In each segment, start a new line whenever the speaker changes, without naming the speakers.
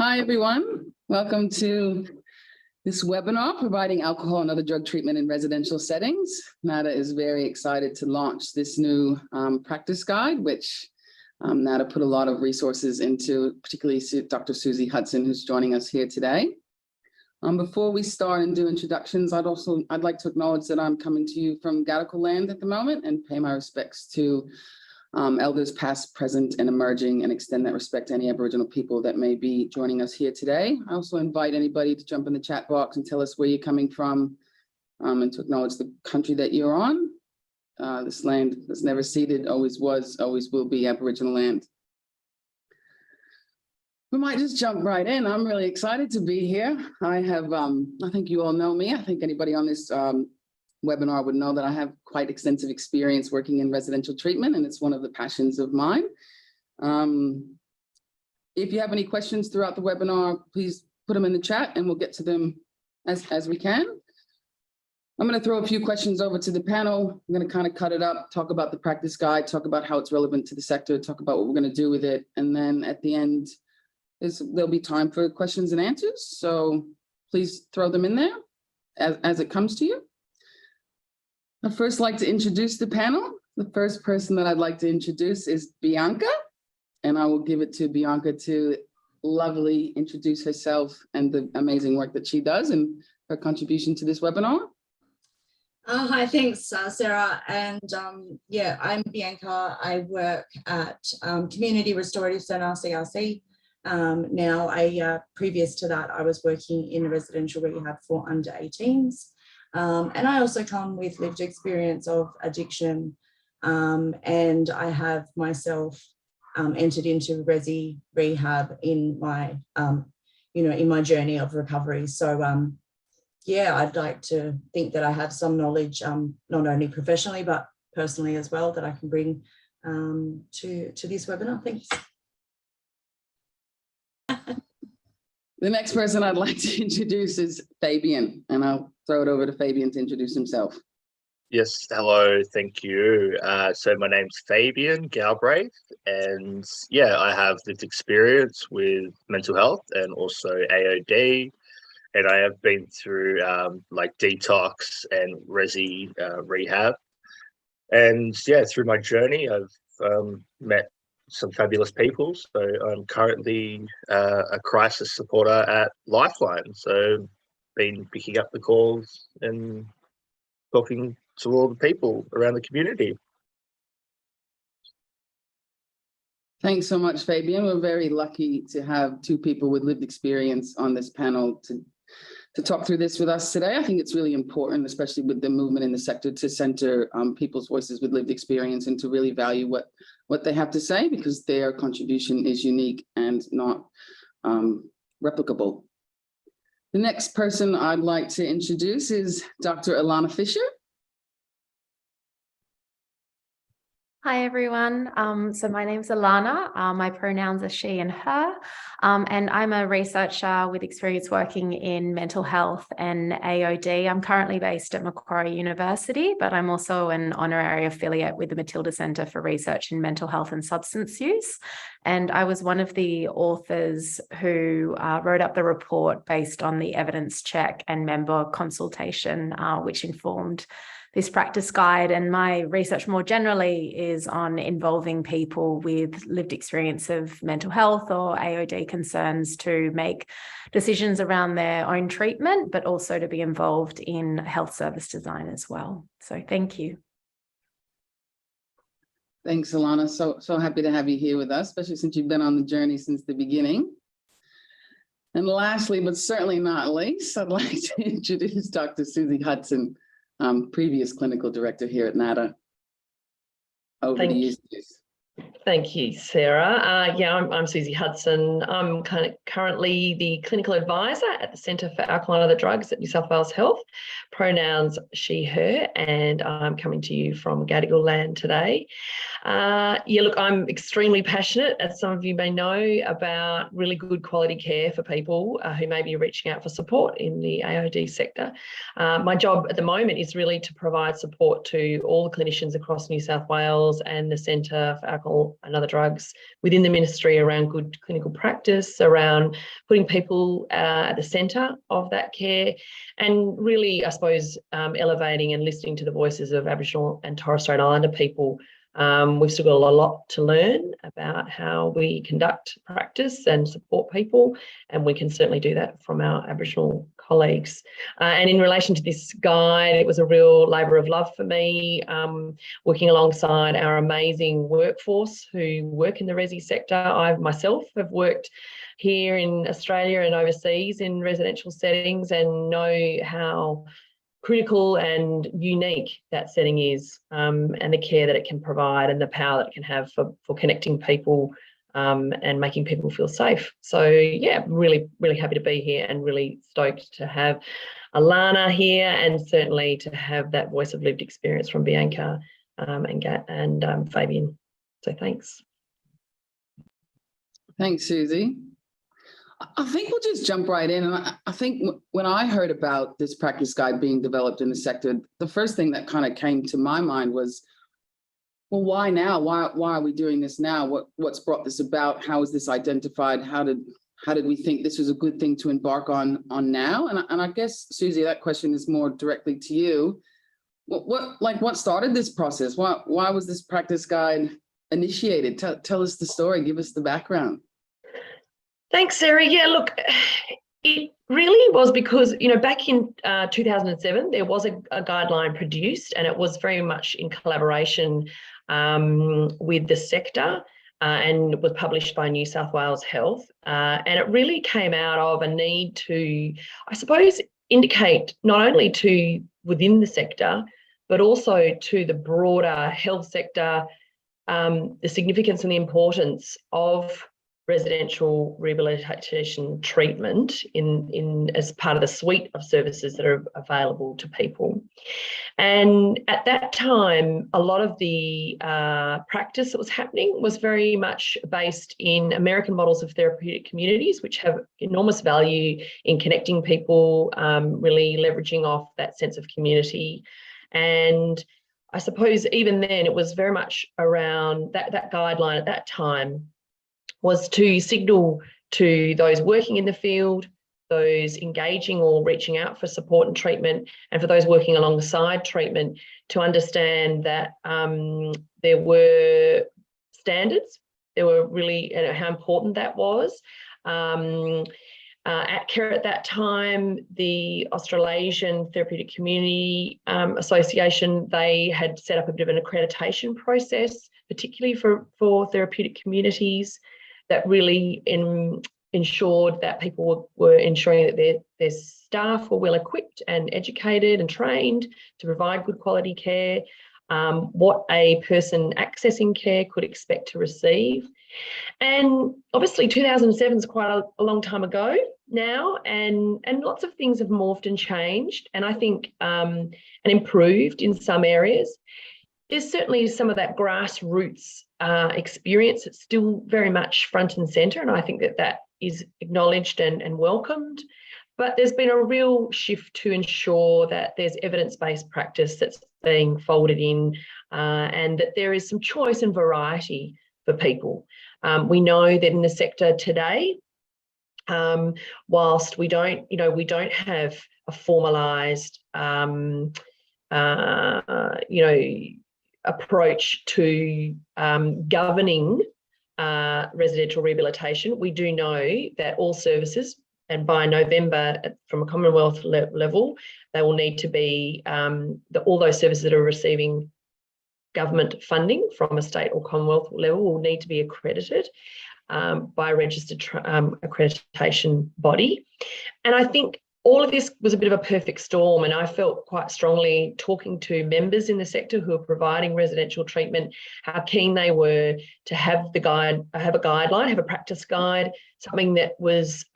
Hi, everyone. Welcome to this webinar, Providing Alcohol and Other Drug Treatment in Residential Settings. NADA is very excited to launch this new practice guide, which NADA put a lot of resources into, particularly Dr. Susie Hudson, who's joining us here today. Before we start and do introductions, I'd like to acknowledge that I'm coming to you from Gadigal land at the moment and pay my respects to elders past, present, and emerging, and extend that respect to any Aboriginal people that may be joining us here today. I also invite anybody to jump in the chat box and tell us where you're coming from, and to acknowledge the country that you're on. This land that's never ceded, always was, always will be Aboriginal land. We might just jump right in. I'm really excited to be here. I think you all know me. I think anybody on this webinar would know that I have quite extensive experience working in residential treatment, and it's one of the passions of mine. If you have any questions throughout the webinar, please put them in the chat and we'll get to them as we can. I'm going to throw a few questions over to the panel. I'm going to kind of cut it up, talk about the practice guide, talk about how it's relevant to the sector, talk about what we're going to do with it. And then at the end, there'll be time for questions and answers. So please throw them in there as it comes to you. I'd first like to introduce the panel. The first person that I'd like to introduce is Bianca, and I will give it to Bianca to lovely introduce herself and the amazing work that she does and her contribution to this webinar.
Hi, thanks, Sarah. And yeah, I'm Bianca. I work at Community Restorative Centre, CRC. Now, previous to that, I was working in residential rehab for under 18s. And I also come with lived experience of addiction, and I have myself entered into resi rehab in my, in my journey of recovery. So, yeah, I'd like to think that I have some knowledge, not only professionally but personally as well, that I can bring to this webinar. Thanks.
The next person I'd like to introduce is Fabian, and I'll throw it over to Fabian to introduce himself.
Yes, hello, thank you. So my name's Fabian Galbraith, and yeah, I have lived experience with mental health and also AOD, and I have been through like detox and resi rehab. And yeah, through my journey, I've met some fabulous people. So I'm currently a crisis supporter at Lifeline. So been picking up the calls and talking to all the people around the community.
Thanks so much, Fabian. We're very lucky to have two people with lived experience on this panel to talk through this with us today. I think it's really important, especially with the movement in the sector, to center people's voices with lived experience and to really value what they have to say, because their contribution is unique and not replicable. The next person I'd like to introduce is Dr. Ilana Fisher.
Hi, everyone. So my name's Ilana. My pronouns are she and her, and I'm a researcher with experience working in mental health and AOD. I'm currently based at Macquarie University, but I'm also an honorary affiliate with the Matilda Centre for Research in Mental Health and Substance Use. And I was one of the authors who wrote up the report based on the evidence check and member consultation, which informed this practice guide. And my research more generally is on involving people with lived experience of mental health or AOD concerns to make decisions around their own treatment, but also to be involved in health service design as well. So thank you.
Thanks, Ilana. So happy to have you here with us, especially since you've been on the journey since the beginning. And lastly, but certainly not least, I'd like to introduce Dr. Susie Hudson, previous clinical director here at NADA. Over to you, Susie.
Thank you, Sarah. Yeah, I'm Susie Hudson. I'm currently the clinical advisor at the Centre for Alcohol and Other Drugs at New South Wales Health. Pronouns she, her, and I'm coming to you from Gadigal land today. Yeah, look, I'm extremely passionate, as some of you may know, about really good quality care for people who may be reaching out for support in the AOD sector. My job at the moment is really to provide support to all the clinicians across New South Wales and the Centre for Alcohol and Other Drugs within the ministry around good clinical practice, around putting people at the centre of that care, and really, I suppose, elevating and listening to the voices of Aboriginal and Torres Strait Islander people. We've still got a lot to learn about how we conduct practice and support people, and we can certainly do that from our Aboriginal colleagues. And in relation to this guide, it was a real labour of love for me, working alongside our amazing workforce who work in the resi sector. I myself have worked here in Australia and overseas in residential settings and know how critical and unique that setting is, and the care that it can provide and the power that it can have for connecting people and making people feel safe. So yeah, really happy to be here and really stoked to have Alana here, and certainly to have that voice of lived experience from Bianca and Fabian. So thanks.
Thanks, Susie. I think we'll just jump right in. And I think when I heard about this practice guide being developed in the sector, the first thing that kind of came to my mind was, well, why now? Why are we doing this now? What's brought this about? How is this identified? How did we think this was a good thing to embark on now? And I guess, Susie, that question is more directly to you. What started this process? Why was this practice guide initiated? Tell us the story. Give us the background.
Thanks, Sarah. Yeah, look, it really was because, back in 2007, there was a guideline produced, and it was very much in collaboration with the sector and was published by New South Wales Health. And it really came out of a need to, I suppose, indicate not only to within the sector, but also to the broader health sector, the significance and the importance of residential rehabilitation treatment in as part of the suite of services that are available to people. And at that time, a lot of the practice that was happening was very much based in American models of therapeutic communities, which have enormous value in connecting people, really leveraging off that sense of community. And I suppose even then it was very much around that guideline at that time was to signal to those working in the field, those engaging or reaching out for support and treatment, and for those working alongside treatment, to understand that there were standards. There were really how important that was. At CARE at that time, the Australasian Therapeutic Community Association, they had set up a bit of an accreditation process, particularly for therapeutic communities, that really ensured that people were ensuring that their staff were well equipped and educated and trained to provide good quality care, what a person accessing care could expect to receive. And obviously 2007 is quite a long time ago now, and lots of things have morphed and changed, and I think and improved in some areas. There's certainly some of that grassroots experience that's still very much front and centre, and I think that is acknowledged and welcomed. But there's been a real shift to ensure that there's evidence-based practice that's being folded in, and that there is some choice and variety for people. We know that in the sector today, whilst we don't have a formalised, approach to governing residential rehabilitation, we do know that all services, and by November, from a Commonwealth level, they will need to be, all those services that are receiving government funding from a state or Commonwealth level will need to be accredited by a registered accreditation body. And I think all of this was a bit of a perfect storm, and I felt quite strongly, talking to members in the sector who are providing residential treatment, how keen they were to have a guideline, have a practice guide, something that was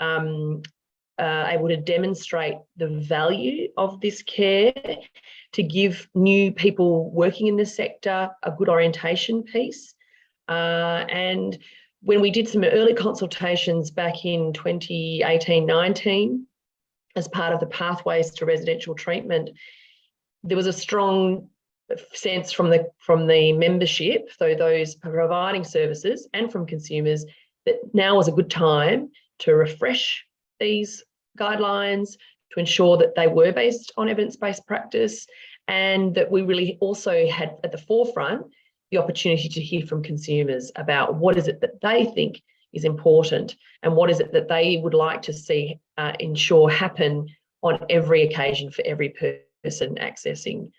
able to demonstrate the value of this care, to give new people working in the sector a good orientation piece. And when we did some early consultations back in 2018-19, as part of the pathways to residential treatment, there was a strong sense from the membership, so those providing services, and from consumers, that now was a good time to refresh these guidelines, to ensure that they were based on evidence-based practice, and that we really also had at the forefront the opportunity to hear from consumers about what is it that they think is important and what is it that they would like to see ensure happen on every occasion for every person accessing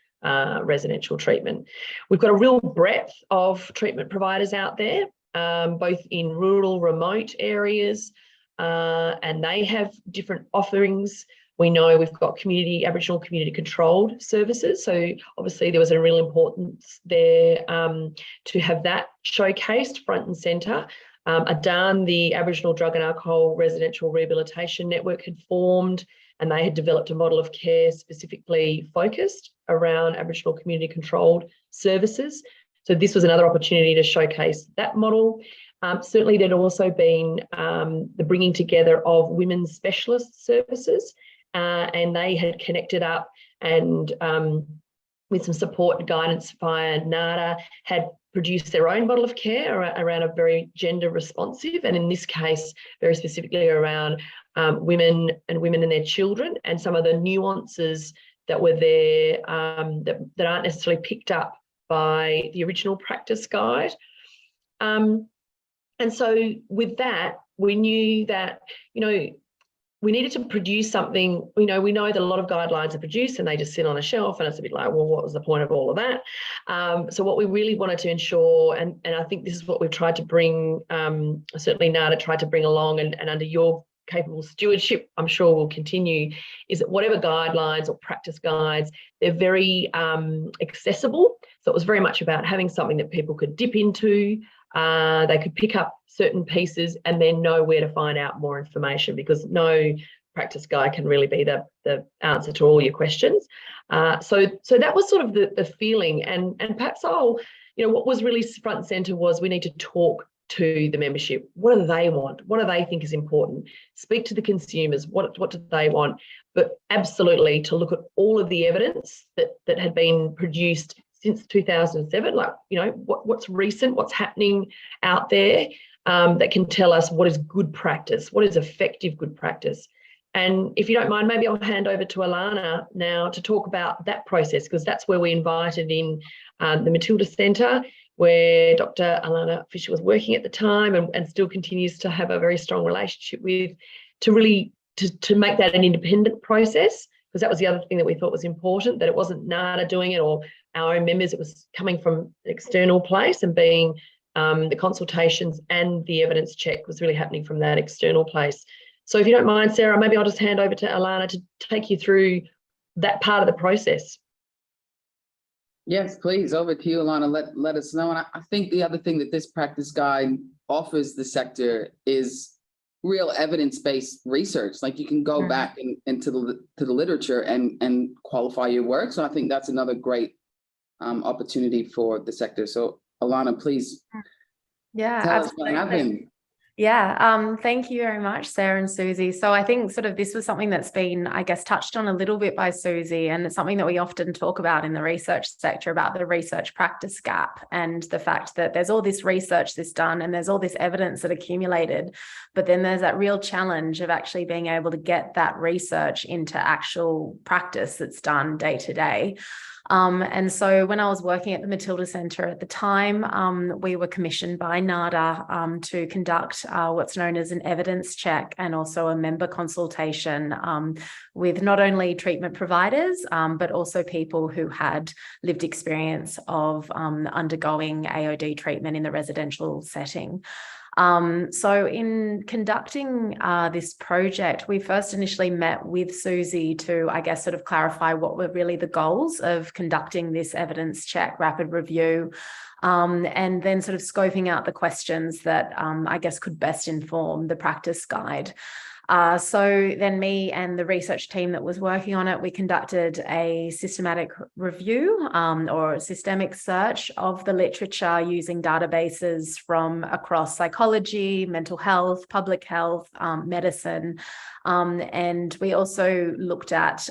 residential treatment. We've got a real breadth of treatment providers out there, both in rural, remote areas, and they have different offerings. We know we've got Aboriginal community controlled services. So obviously there was a real importance there to have that showcased front and centre. ADAN, the Aboriginal Drug and Alcohol Residential Rehabilitation Network, had formed, and they had developed a model of care specifically focused around Aboriginal community controlled services. So this was another opportunity to showcase that model. Certainly there'd also been the bringing together of women's specialist services, and they had connected up and with some support and guidance via NADA, had produced their own model of care around a very gender responsive, and in this case, very specifically around women and their children, and some of the nuances that were there that aren't necessarily picked up by the original practice guide. And so with that, we knew that, we needed to produce something. We know that a lot of guidelines are produced and they just sit on a shelf, and it's a bit like, well, what was the point of all of that? So what we really wanted to ensure, and I think this is what we've tried to bring, certainly NADA tried to bring along, and under your capable stewardship, I'm sure will continue, is that whatever guidelines or practice guides, they're very accessible. So it was very much about having something that people could dip into. They could pick up certain pieces and then know where to find out more information, because no practice guide can really be the answer to all your questions. So that was sort of the feeling, and perhaps what was really front and centre was we need to talk to the membership. What do they want? What do they think is important? Speak to the consumers. What do they want? But absolutely to look at all of the evidence that had been produced since 2007, what's recent, what's happening out there that can tell us what is good practice, what is effective good practice. And if you don't mind, maybe I'll hand over to Alana now to talk about that process, because that's where we invited in the Matilda Centre, where Dr. Alana Fisher was working at the time and still continues to have a very strong relationship with, to really to make that an independent process, because that was the other thing that we thought was important, that it wasn't NADA doing it or our own members, it was coming from an external place, and being the consultations and the evidence check was really happening from that external place. So if you don't mind, Sarah, maybe I'll just hand over to Alana to take you through that part of the process.
Yes, please. Over to you, Alana. Let us know. And I think the other thing that this practice guide offers the sector is real evidence-based research. Like, you can go back into the literature and qualify your work. So I think that's another great opportunity for the sector. So Alana, please tell us what happened.
Yeah, thank you very much, Sarah and Susie. So I think sort of this was something that's been, I guess, touched on a little bit by Susie, and it's something that we often talk about in the research sector, about the research practice gap, and the fact that there's all this research that's done and there's all this evidence that accumulated, but then there's that real challenge of actually being able to get that research into actual practice that's done day to day. And so when I was working at the Matilda Centre at the time, we were commissioned by NADA to conduct what's known as an evidence check, and also a member consultation with not only treatment providers, but also people who had lived experience of undergoing AOD treatment in the residential setting. So in conducting this project, we first initially met with Susie to, I guess, sort of clarify what were really the goals of conducting this evidence check rapid review. and then sort of scoping out the questions that I guess could best inform the practice guide. So then me and the research team that was working on it, we conducted a systematic review or a systemic search of the literature using databases from across psychology, mental health, public health, medicine. And we also looked at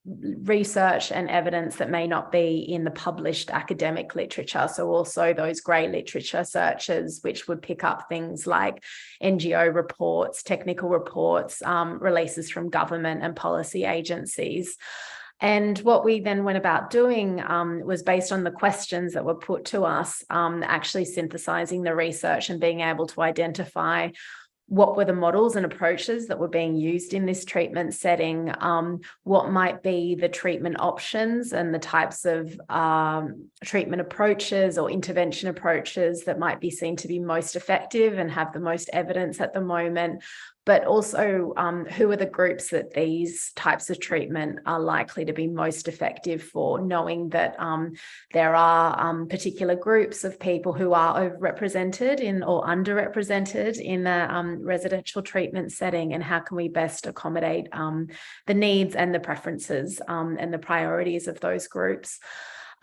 research and evidence that may not be in the published academic literature. So also those grey literature searches, which would pick up things like NGO reports, technical reports, releases from government and policy agencies. And what we then went about doing was based on the questions that were put to us, actually synthesizing the research and being able to identify what were the models and approaches that were being used in this treatment setting, what might be the treatment options and the types of treatment approaches or intervention approaches that might be seen to be most effective and have the most evidence at the moment, but also who are the groups that these types of treatment are likely to be most effective for, knowing that there are particular groups of people who are overrepresented in or underrepresented in the residential treatment setting, and how can we best accommodate the needs and the preferences and the priorities of those groups.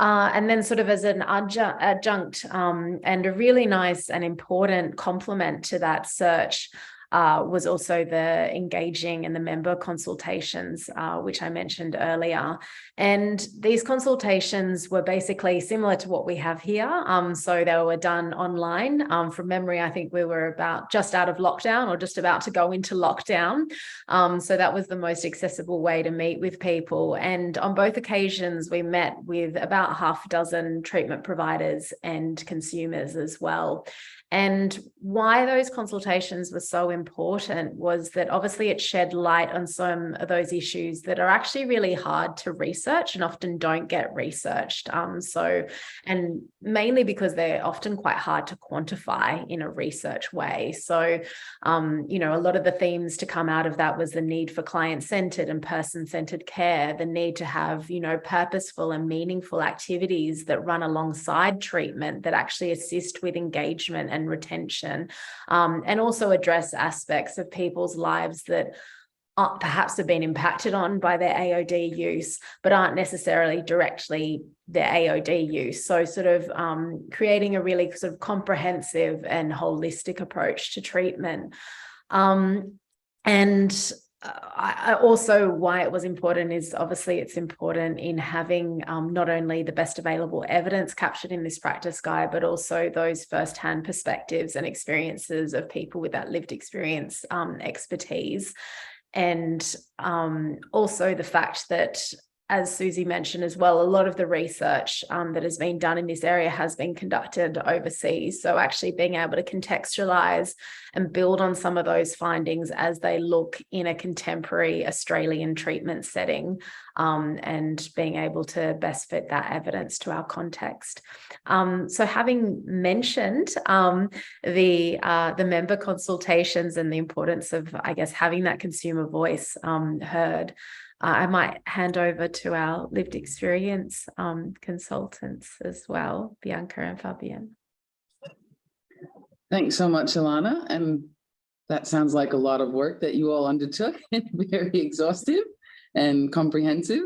And then sort of as an adjunct and a really nice and important complement to that search was also the engaging and the member consultations, which I mentioned earlier. And these consultations were basically similar to what we have here. So they were done online. From memory, I think we were about just out of lockdown or just about to go into lockdown. So that was the most accessible way to meet with people. And on both occasions, we met with about half a dozen treatment providers and consumers as well. And why those consultations were so important was that obviously it shed light on some of those issues that are actually really hard to research and often don't get researched. And mainly because they're often quite hard to quantify in a research way. So, a lot of the themes to come out of that was the need for client-centered and person-centered care, the need to have, purposeful and meaningful activities that run alongside treatment that actually assist with engagement and retention, and also address aspects of people's lives that perhaps have been impacted on by their AOD use, but aren't necessarily directly their AOD use. So sort of creating a really sort of comprehensive and holistic approach to treatment. I also, why it was important is obviously it's important in having not only the best available evidence captured in this practice guide, but also those firsthand perspectives and experiences of people with that lived experience expertise. And also the fact that, as Susie mentioned as well, a lot of the research that has been done in this area has been conducted overseas. So actually being able to contextualize and build on some of those findings as they look in a contemporary Australian treatment setting, and being able to best fit that evidence to our context. So having mentioned the member consultations and the importance of, I guess, having that consumer voice heard, I might hand over to our lived experience consultants as well, Bianca and Fabian.
Thanks so much, Alana. And that sounds like a lot of work that you all undertook, and very exhaustive and comprehensive.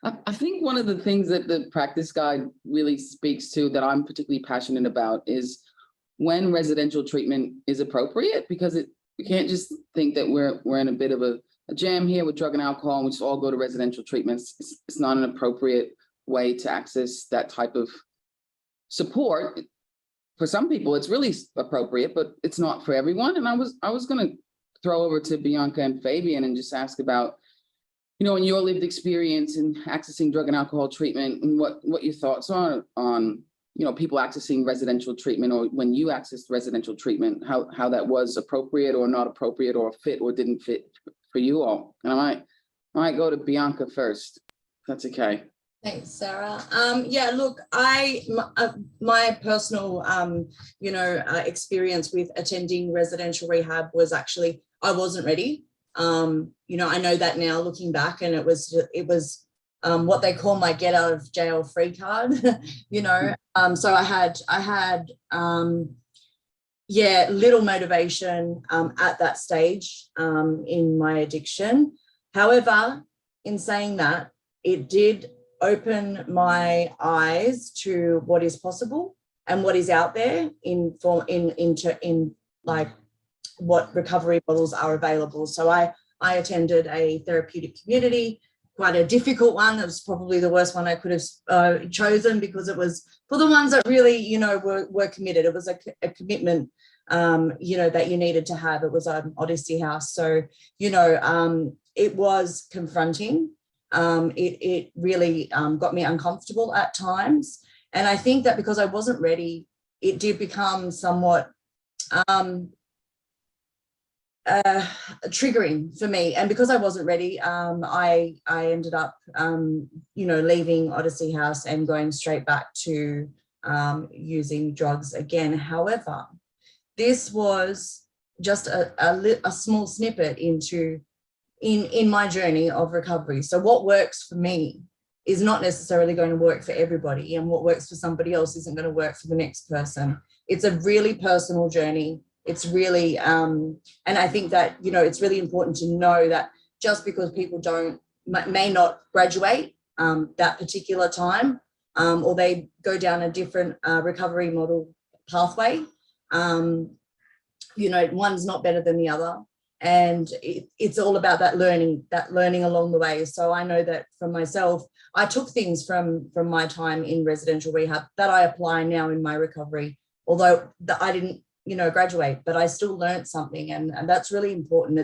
I think one of the things that the practice guide really speaks to that I'm particularly passionate about is when residential treatment is appropriate, because we can't just think that we're in a bit of a jam here with drug and alcohol and we just all go to residential treatments. It's not an appropriate way to access that type of support. For some people, it's really appropriate, but it's not for everyone. And I was going to throw over to Bianca and Fabian and just ask about, in your lived experience in accessing drug and alcohol treatment, and what your thoughts are on people accessing residential treatment, or when you accessed residential treatment, how that was appropriate or not appropriate, or fit or didn't fit for you all. And I might go to Bianca first, if that's okay.
Thanks, Sarah. Yeah, look, my personal, experience with attending residential rehab was actually, I wasn't ready. I know that now looking back, and it was what they call my get out of jail free card, you know. So I had yeah, little motivation at that stage in my addiction. However, in saying that, it did open my eyes to what is possible and what is out there in like what recovery models are available. So I attended a therapeutic community, quite a difficult one. It was probably the worst one I could have chosen, because it was for the ones that really, you know, were committed. It was a commitment, you know, that you needed to have. It was an Odyssey House. So, you know, it was confronting. It really got me uncomfortable at times. And I think that because I wasn't ready, it did become somewhat triggering for me. And because I wasn't ready, I ended up, you know, leaving Odyssey House and going straight back to using drugs again. However, this was just a small snippet into in my journey of recovery. So what works for me is not necessarily going to work for everybody, and what works for somebody else isn't going to work for the next person. It's a really personal journey. It's really, and I think that, you know, it's really important to know that just because people may not graduate that particular time, or they go down a different recovery model pathway, you know, one's not better than the other. And it's all about that learning along the way. So I know that from myself, I took things from my time in residential rehab that I apply now in my recovery, although I didn't, you know, graduate, but I still learned something, and that's really important.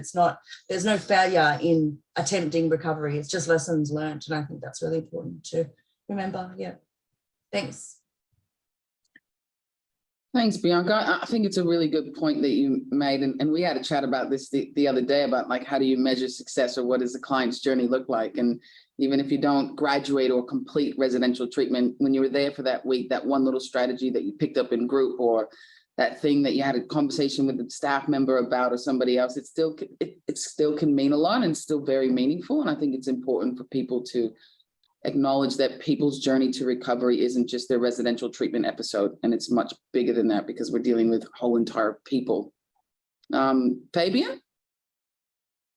There's no failure in attempting recovery. It's just lessons learned. And I think that's really important to remember. Yeah. Thanks.
Thanks, Bianca. I think it's a really good point that you made. And we had a chat about this the other day about, like, how do you measure success, or what does the client's journey look like? And even if you don't graduate or complete residential treatment, when you were there for that week, that one little strategy that you picked up in group, or that thing that you had a conversation with a staff member about, or somebody else, it still can mean a lot and still very meaningful. And I think it's important for people to acknowledge that people's journey to recovery isn't just their residential treatment episode, and it's much bigger than that, because we're dealing with whole entire people. Fabian?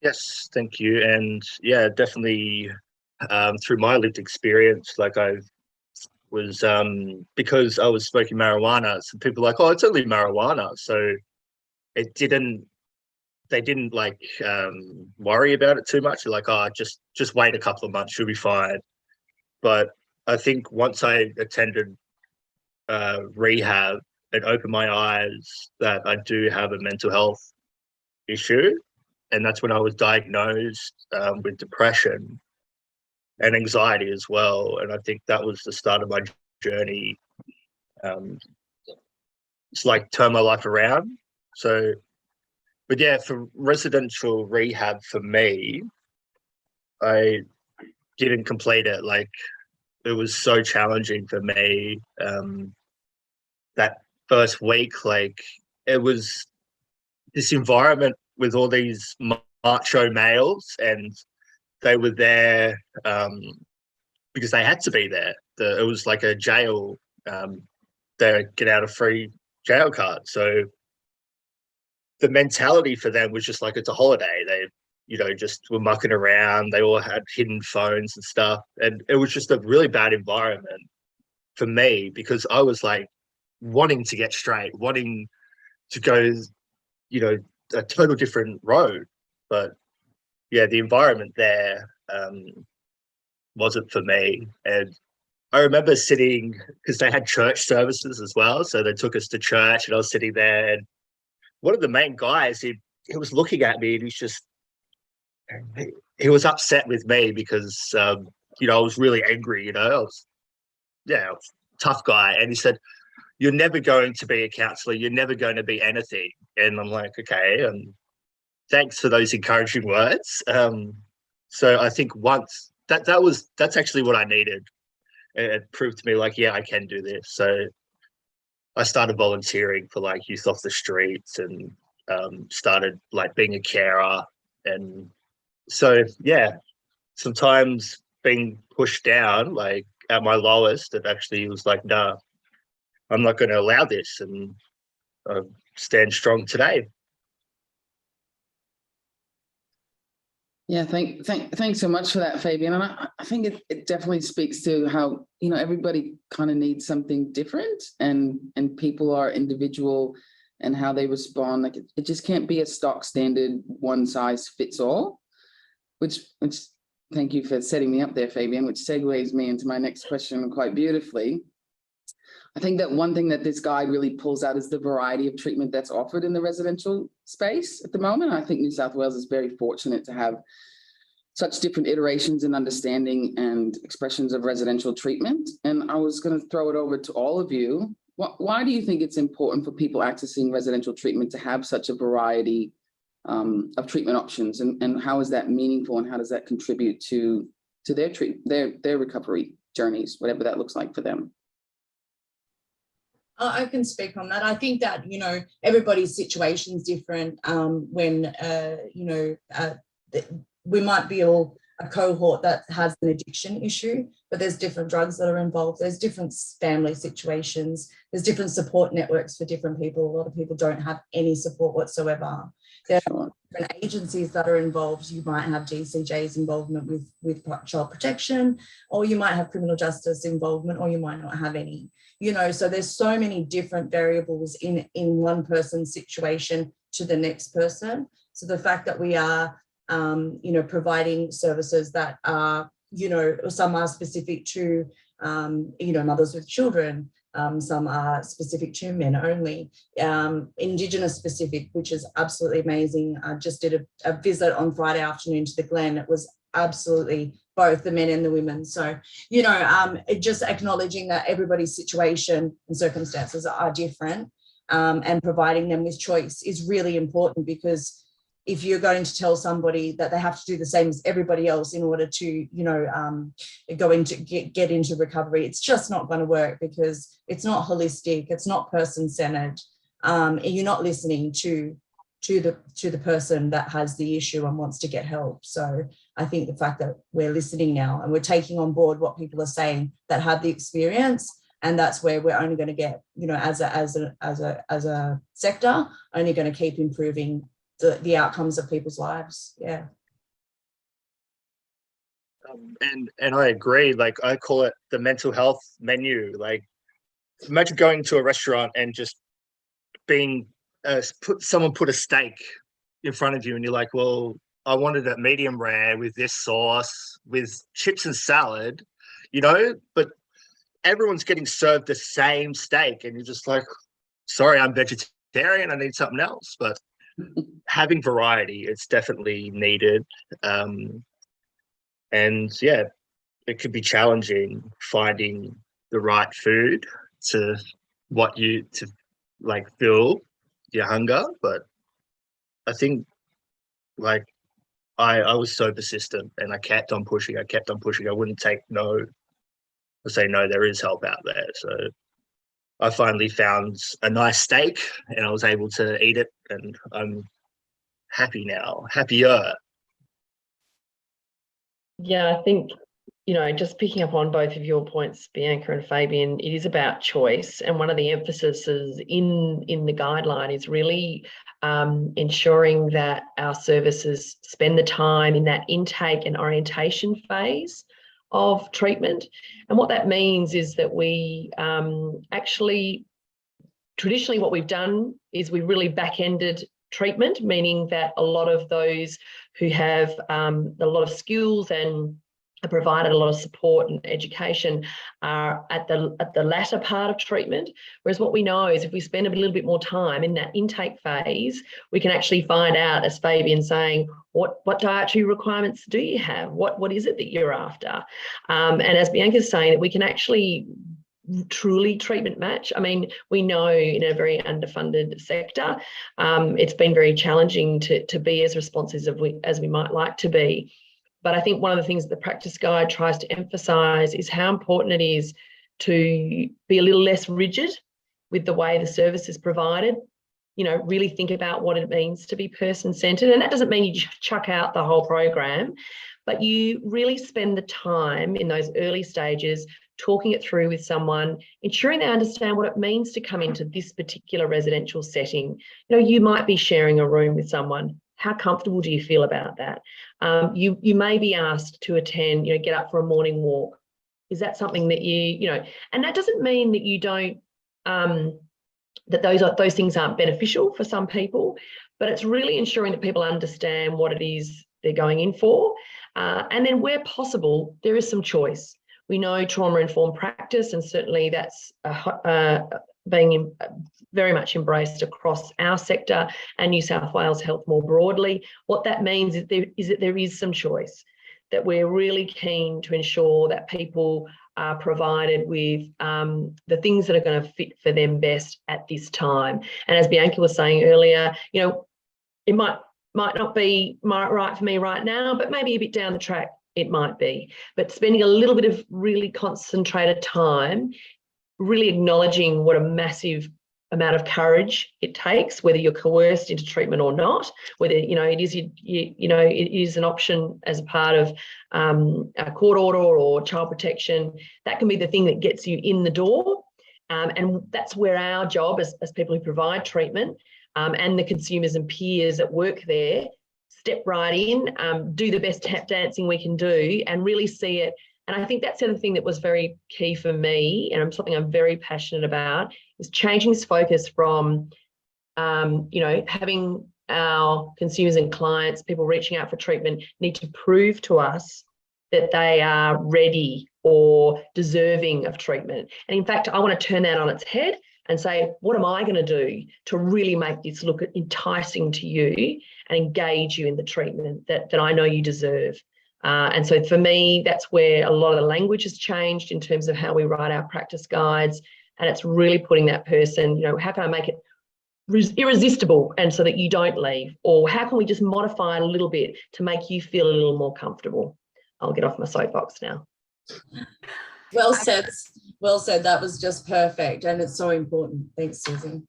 Yes, thank you. And yeah, definitely through my lived experience, like I was, because I was smoking marijuana, so people were like, oh, it's only marijuana. So they didn't like worry about it too much. They're like, oh, just wait a couple of months, you'll be fine. But I think once I attended rehab, it opened my eyes that I do have a mental health issue. And that's when I was diagnosed with depression and anxiety as well. And I think that was the start of my journey. It's like turn my life around. So, but yeah, for residential rehab for me, I didn't complete it. Like, it was so challenging for me. That first week, like, it was this environment with all these macho males, and they were there because they had to be there. It was like a jail, they get out of free jail card. So the mentality for them was just like it's a holiday. They, you know, just were mucking around. They all had hidden phones and stuff. And it was just a really bad environment for me, because I was like wanting to get straight, wanting to go, you know, a total different road. But yeah, the environment there wasn't for me. And I remember sitting, because they had church services as well. So they took us to church, and I was sitting there, and one of the main guys, he was looking at me, and he was upset with me because, you know, I was really angry, you know, I was a tough guy. And he said, you're never going to be a counselor. You're never going to be anything. And I'm like, okay, thanks for those encouraging words. So I think once that's actually what I needed. It proved to me, like, yeah, I can do this. So I started volunteering for like youth off the streets, and started like being a carer. And so, yeah, sometimes being pushed down, like at my lowest, it actually was like, nah, I'm not going to allow this, and I stand strong today.
Yeah, thanks so much for that, Fabian. And I think it definitely speaks to how, you know, everybody kind of needs something different, and people are individual and how they respond. Like it just can't be a stock standard one size fits all, which thank you for setting me up there, Fabian, which segues me into my next question quite beautifully. I think that one thing that this guide really pulls out is the variety of treatment that's offered in the residential space at the moment. I think New South Wales is very fortunate to have such different iterations and understanding and expressions of residential treatment. And I was going to throw it over to all of you. Why do you think it's important for people accessing residential treatment to have such a variety of treatment options, and how is that meaningful, and how does that contribute to their recovery journeys, whatever that looks like for them?
I can speak on that. I think that, you know, everybody's situation is different. We might be all a cohort that has an addiction issue, but there's different drugs that are involved. There's different family situations. There's different support networks for different people. A lot of people don't have any support whatsoever. There are different agencies that are involved. You might have DCJ's involvement with child protection, or you might have criminal justice involvement, or you might not have any. You know, so there's so many different variables in one person's situation to the next person. So the fact that we are, providing services that are, some are specific to, mothers with children, some are specific to men only, Indigenous specific, which is absolutely amazing. I just did a visit on Friday afternoon to the Glen. It was absolutely both the men and the women. So, just acknowledging that everybody's situation and circumstances are different, and providing them with choice is really important, because if you're going to tell somebody that they have to do the same as everybody else in order to, get into recovery, it's just not going to work, because it's not holistic, it's not person-centered, and you're not listening to the person that has the issue and wants to get help. So I think the fact that we're listening now and we're taking on board what people are saying that have the experience, and that's where we're only going to get, as a sector, only going to keep improving the outcomes of people's lives. Yeah.
And I agree. Like, I call it the mental health menu. Like, imagine going to a restaurant and just being someone put a steak in front of you, and you're like, well, I wanted it medium rare with this sauce, with chips and salad, but everyone's getting served the same steak, and you're just like, sorry, I'm vegetarian, I need something else. But having variety, it's definitely needed. And yeah, it could be challenging finding the right food to fill your hunger. But I think, like, I was so persistent, and I kept on pushing. I wouldn't take no. I say no, there is help out there. So I finally found a nice steak, and I was able to eat it, and I'm happy now, happier.
Yeah, I think, just picking up on both of your points, Bianca and Fabian, it is about choice. And one of the emphases in the guideline is really ensuring that our services spend the time in that intake and orientation phase of treatment. And what that means is that we actually, traditionally what we've done is we really back-ended treatment, meaning that a lot of those who have a lot of skills and are provided a lot of support and education are at the latter part of treatment. Whereas what we know is if we spend a little bit more time in that intake phase, we can actually find out, as Fabian's saying, what dietary requirements do you have? What is it that you're after? And as Bianca's saying, that we can actually truly treatment match. I mean, we know in a very underfunded sector, it's been very challenging to be as responsive as we might like to be. But I think one of the things that the practice guide tries to emphasise is how important it is to be a little less rigid with the way the service is provided. Really think about what it means to be person-centred. And that doesn't mean you chuck out the whole program, but you really spend the time in those early stages talking it through with someone, ensuring they understand what it means to come into this particular residential setting. You know, you might be sharing a room with someone. How comfortable do you feel about that? You may be asked to attend, you know, get up for a morning walk. Is that something that you know, and that doesn't mean that you don't, that those things aren't beneficial for some people, but it's really ensuring that people understand what it is they're going in for. And then where possible, there is some choice. We know trauma-informed practice, and certainly that's being very much embraced across our sector and New South Wales Health more broadly. What that means is that there is some choice, that we're really keen to ensure that people are provided with the things that are going to fit for them best at this time. And as Bianca was saying earlier, you know, it might not be right for me right now, but maybe a bit down the track it might be. But spending a little bit of really concentrated time, really acknowledging what a massive amount of courage it takes, whether you're coerced into treatment or not, whether, you know, it is it is an option as a part of a court order or child protection. That can be the thing that gets you in the door, and that's where our job as people who provide treatment and the consumers and peers that work there step right in, do the best tap dancing we can do, and really see it. And I think that's the other thing that was very key for me, and something I'm very passionate about, is changing this focus from, you know, having our consumers and clients, people reaching out for treatment, need to prove to us that they are ready or deserving of treatment. And in fact, I want to turn that on its head and say, what am I going to do to really make this look enticing to you and engage you in the treatment that I know you deserve? And so for me, that's where a lot of the language has changed in terms of how we write our practice guides. And it's really putting that person, you know, how can I make it irresistible and so that you don't leave? Or how can we just modify a little bit to make you feel a little more comfortable? I'll get off my soapbox now.
Well said. Well said. That was just perfect. And it's so important. Thanks, Susie.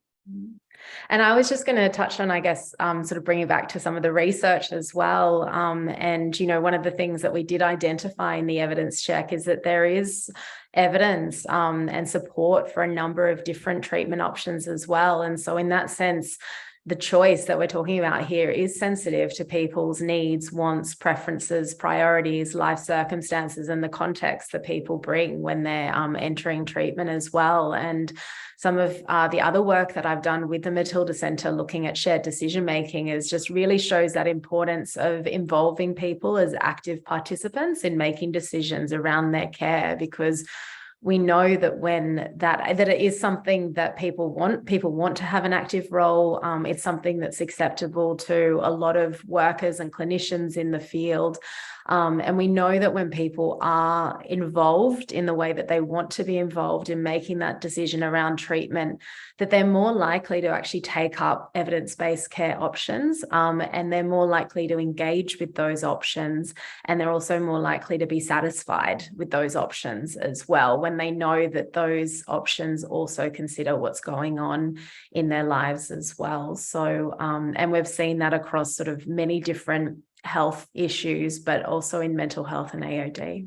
And I was just going to touch on, I guess, sort of bringing back to some of the research as well. And, you know, one of the things that we did identify in the evidence check is that there is evidence and support for a number of different treatment options as well. And so in that sense, the choice that we're talking about here is sensitive to people's needs, wants, preferences, priorities, life circumstances, and the context that people bring when they're entering treatment as well. And some of the other work that I've done with the Matilda Centre looking at shared decision-making is just really shows that importance of involving people as active participants in making decisions around their care, because we know that when that it is something that people want to have an active role. It's something that's acceptable to a lot of workers and clinicians in the field. And we know that when people are involved in the way that they want to be involved in making that decision around treatment, that they're more likely to actually take up evidence-based care options, and they're more likely to engage with those options. And they're also more likely to be satisfied with those options as well, when they know that those options also consider what's going on in their lives as well. So, and we've seen that across sort of many different health issues, but also in mental health and AOD.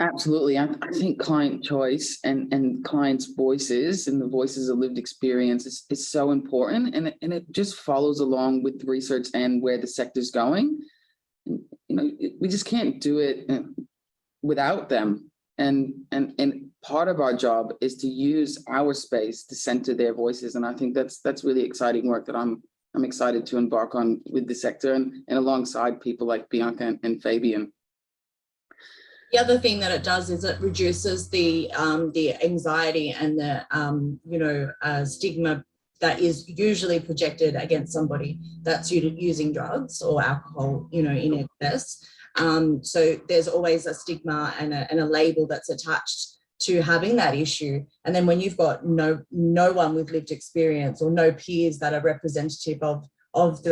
Absolutely. I think client choice and clients' voices and the voices of lived experience is so important. And it just follows along with the research and where the sector's going. And, you know, we just can't do it without them. And part of our job is to use our space to center their voices. And I think that's really exciting work that I'm excited to embark on with the sector and alongside people like Bianca and Fabian.
The other thing that it does is it reduces the anxiety and the stigma that is usually projected against somebody that's using drugs or alcohol, you know, in excess. So there's always a stigma and a label that's attached to having that issue. And then when you've got no one with lived experience or no peers that are representative of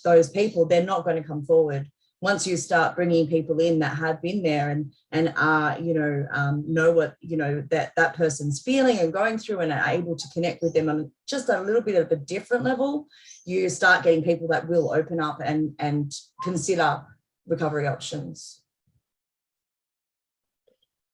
those people, they're not going to come forward once you start bringing people in that have been there and are, know what, that person's feeling and going through and are able to connect with them on just a little bit of a different level, you start getting people that will open up and consider recovery options.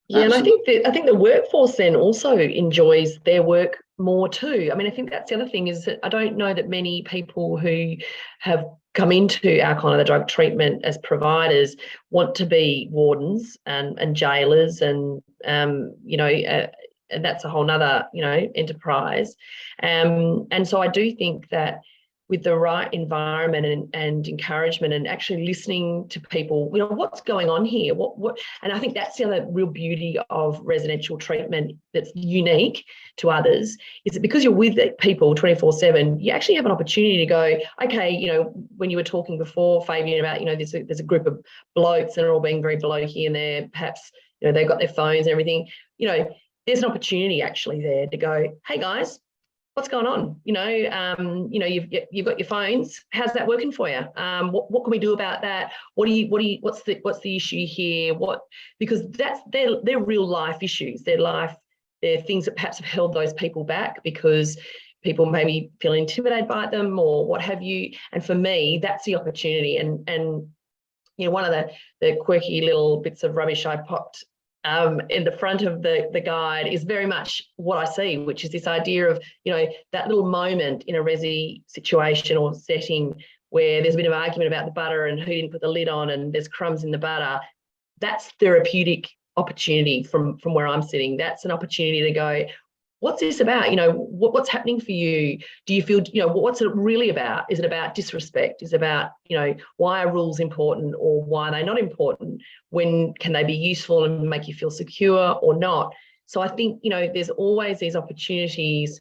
Yeah, and I think the workforce then also enjoys their work more too. I mean, I think that's the other thing, is that I don't know that many people who have come into alcohol and other drug treatment as providers want to be wardens and jailers and and that's a whole nother enterprise. And so I do think that with the right environment and encouragement and actually listening to people, what's going on here? And I think that's the other real beauty of residential treatment that's unique to others, is that because you're with people 24/7, you actually have an opportunity to go, okay, when you were talking before, Fabian, about, there's a group of blokes that are all being very blokey and they're perhaps, they've got their phones and everything, there's an opportunity actually there to go, hey guys, what's going on? You've got your phones. How's that working for you? What can we do about that? What's the issue here? Because that's they're real life issues. They're things that perhaps have held those people back because people maybe feel intimidated by them or what have you. And for me, that's the opportunity. And one of the quirky little bits of rubbish I popped in the front of the guide is very much what I see, which is this idea of, that little moment in a resi situation or setting where there's a bit of argument about the butter and who didn't put the lid on and there's crumbs in the butter. That's therapeutic opportunity from where I'm sitting. That's an opportunity to go, what's this about? What's happening for you? Do you feel, what's it really about? Is it about disrespect? Is it about, why are rules important or why are they not important? When can they be useful and make you feel secure or not? So I think, there's always these opportunities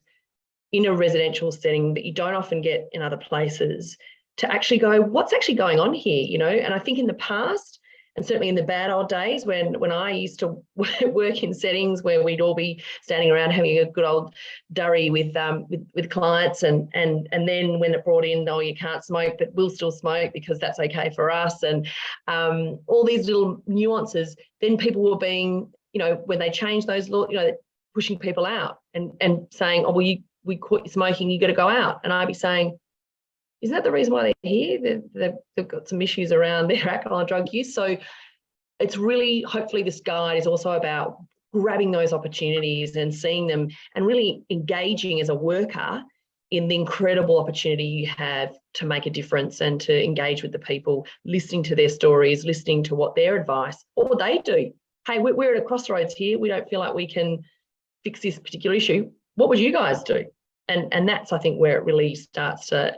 in a residential setting that you don't often get in other places to actually go, what's actually going on here? And I think in the past, and certainly in the bad old days when I used to work in settings where we'd all be standing around having a good old durry with clients, and then when it brought in, no, you can't smoke, but we'll still smoke because that's okay for us, and all these little nuances. Then people were being, when they changed those laws, pushing people out and saying, oh, well, we caught you smoking, you got to go out, and I'd be saying, isn't that the reason why they're here? They've got some issues around their alcohol and drug use. So it's really, hopefully this guide is also about grabbing those opportunities and seeing them and really engaging as a worker in the incredible opportunity you have to make a difference and to engage with the people, listening to their stories, listening to what their advice, what would they do? Hey, we're at a crossroads here. We don't feel like we can fix this particular issue. What would you guys do? And that's, I think, where it really starts to,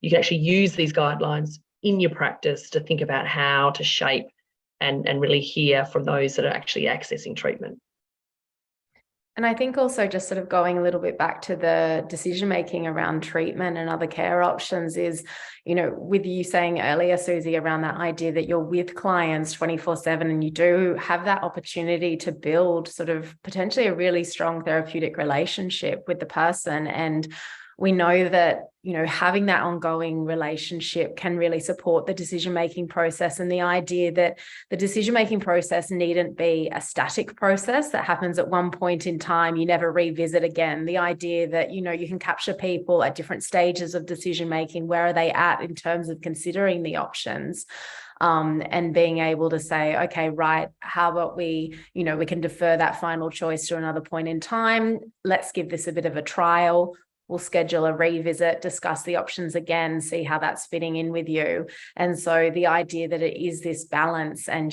you can actually use these guidelines in your practice to think about how to shape and really hear from those that are actually accessing treatment.
And I think also just sort of going a little bit back to the decision-making around treatment and other care options is, with you saying earlier, Susie, around that idea that you're with clients 24/7 and you do have that opportunity to build sort of potentially a really strong therapeutic relationship with the person. And we know that, having that ongoing relationship can really support the decision-making process, and the idea that the decision-making process needn't be a static process that happens at one point in time, you never revisit again. The idea that, you can capture people at different stages of decision-making. Where are they at in terms of considering the options? And being able to say, okay, right, how about we can defer that final choice to another point in time. Let's give this a bit of a trial. We'll schedule a revisit, discuss the options again, see how that's fitting in with you. And so the idea that it is this balance and,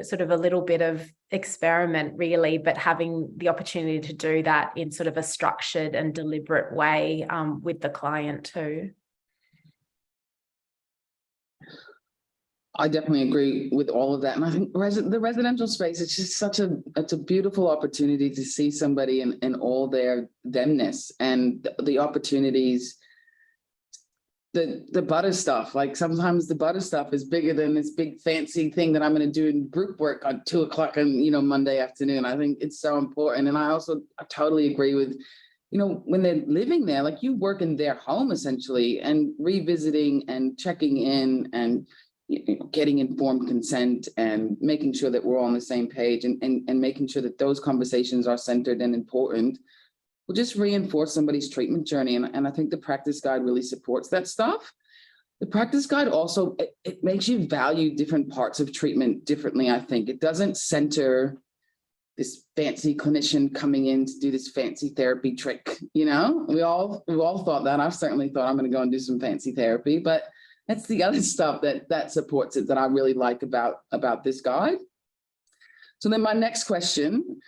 sort of a little bit of experiment really, but having the opportunity to do that in sort of a structured and deliberate way with the client too.
I definitely agree with all of that. And I think the residential space, it's just it's a beautiful opportunity to see somebody in all their themness and the opportunities, the butter stuff. Like sometimes the butter stuff is bigger than this big fancy thing that I'm going to do in group work on 2 o'clock on, Monday afternoon. I think it's so important. And I totally agree with, when they're living there, like you work in their home essentially, and revisiting and checking in and, getting informed consent and making sure that we're all on the same page, and making sure that those conversations are centered and important will just reinforce somebody's treatment journey. And I think the practice guide really supports that stuff. The practice guide also, it makes you value different parts of treatment differently, I think. It doesn't center this fancy clinician coming in to do this fancy therapy trick, you know? We've all thought that. I've certainly thought I'm going to go and do some fancy therapy, but that's the other stuff that supports it that I really like about this guide. So then my next question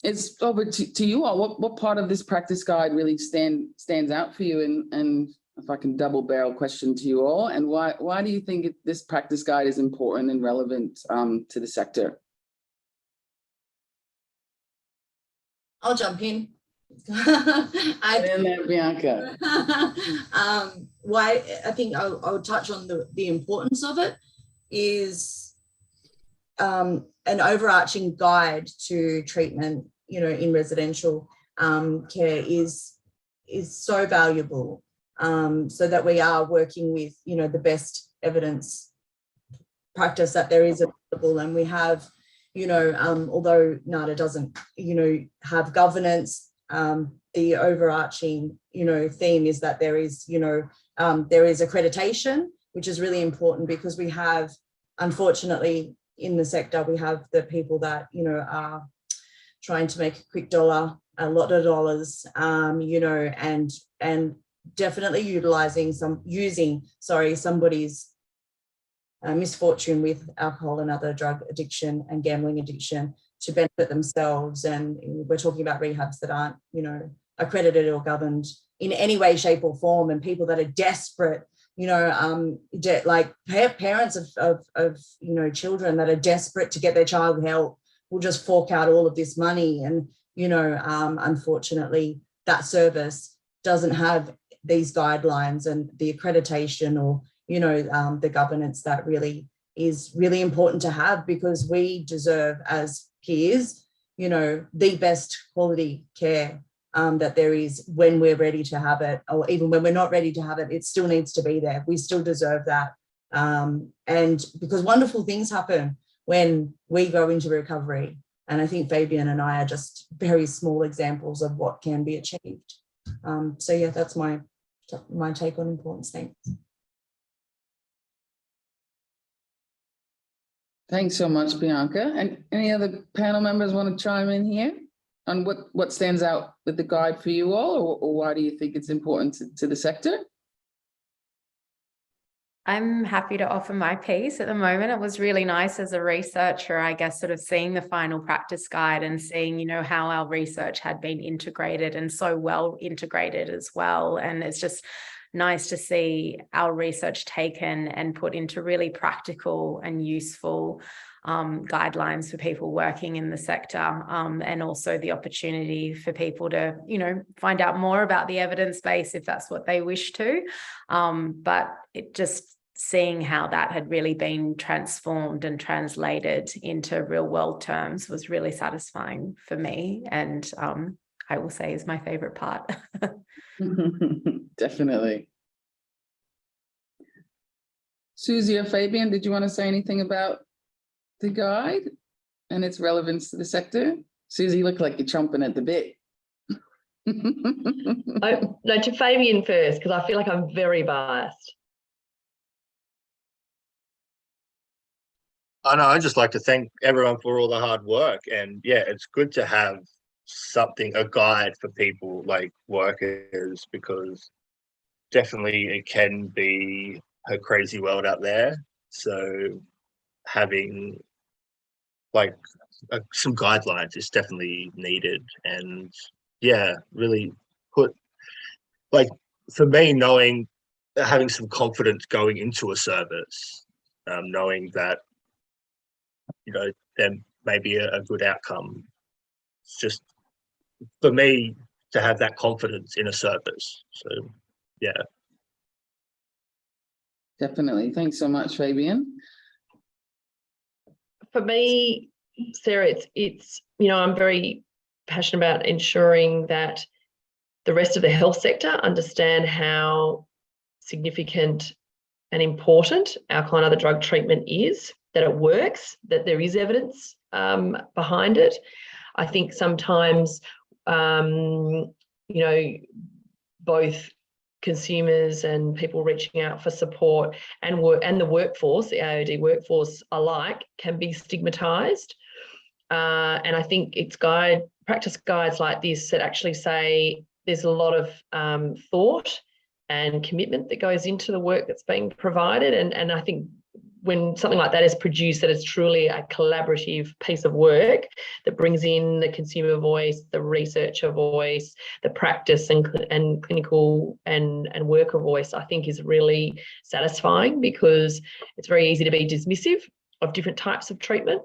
is over to you all. What part of this practice guide really stands out for you? And if I can double barrel question to you all, and why do you think this practice guide is important and relevant to the sector?
I'll jump in.
Bianca.
Why I think I'll touch on the importance of it is an overarching guide to treatment, you know, in residential care is so valuable, so that we are working with, you know, the best evidence practice that there is available. And we have, you know, although NADA doesn't, you know, have governance, the overarching, you know, theme is that there is, you know, there is accreditation, which is really important because we have, unfortunately, in the sector, we have the people that, you know, are trying to make a quick dollar, a lot of dollars, you know, and definitely using somebody's misfortune with alcohol and other drug addiction and gambling addiction to benefit themselves. And we're talking about rehabs that aren't, you know, accredited or governed in any way, shape or form, and people that are desperate, you know, like parents of you know, children that are desperate to get their child help will just fork out all of this money. And, you know, unfortunately, that service doesn't have these guidelines and the accreditation or, you know, the governance that really is really important to have, because we deserve as peers, you know, the best quality care that there is when we're ready to have it, or even when we're not ready to have it, it still needs to be there. We still deserve that. And because wonderful things happen when we go into recovery. And I think Fabian and I are just very small examples of what can be achieved. So yeah, that's my take on importance. Thanks.
Thanks so much, Bianca. And any other panel members want to chime in here on what stands out with the guide for you all, or why do you think it's important to the sector?
I'm happy to offer my piece at the moment. It was really nice as a researcher, I guess, sort of seeing the final practice guide and seeing, you know, how our research had been integrated and so well integrated as well. And it's just nice to see our research taken and put into really practical and useful guidelines for people working in the sector, and also the opportunity for people to, you know, find out more about the evidence base if that's what they wish to. But it just seeing how that had really been transformed and translated into real world terms was really satisfying for me, and I will say is my favorite part.
Definitely. Susie or Fabian, did you want to say anything about the guide and its relevance to the sector? Susie, you look like you're chomping at the bit.
No, to Fabian first, because I feel like I'm very biased.
I know, I'd just like to thank everyone for all the hard work. And yeah, it's good to have something, a guide for people like workers, because definitely it can be a crazy world out there. So having like some guidelines is definitely needed. And yeah, really put, like, for me, having some confidence going into a service, knowing that, you know, there may be a good outcome. It's just for me to have that confidence in a service. So yeah.
Definitely. Thanks so much, Fabian.
For me, Sarah, it's you know, I'm very passionate about ensuring that the rest of the health sector understand how significant and important alkaline other drug treatment is, that it works, that there is evidence behind it. I think sometimes, both consumers and people reaching out for support and the workforce, the AOD workforce alike, can be stigmatised. And I think it's practice guides like this that actually say there's a lot of thought and commitment that goes into the work that's being provided. And I think when something like that is produced, that it's truly a collaborative piece of work that brings in the consumer voice, the researcher voice, the practice and clinical and worker voice, I think is really satisfying, because it's very easy to be dismissive of different types of treatment.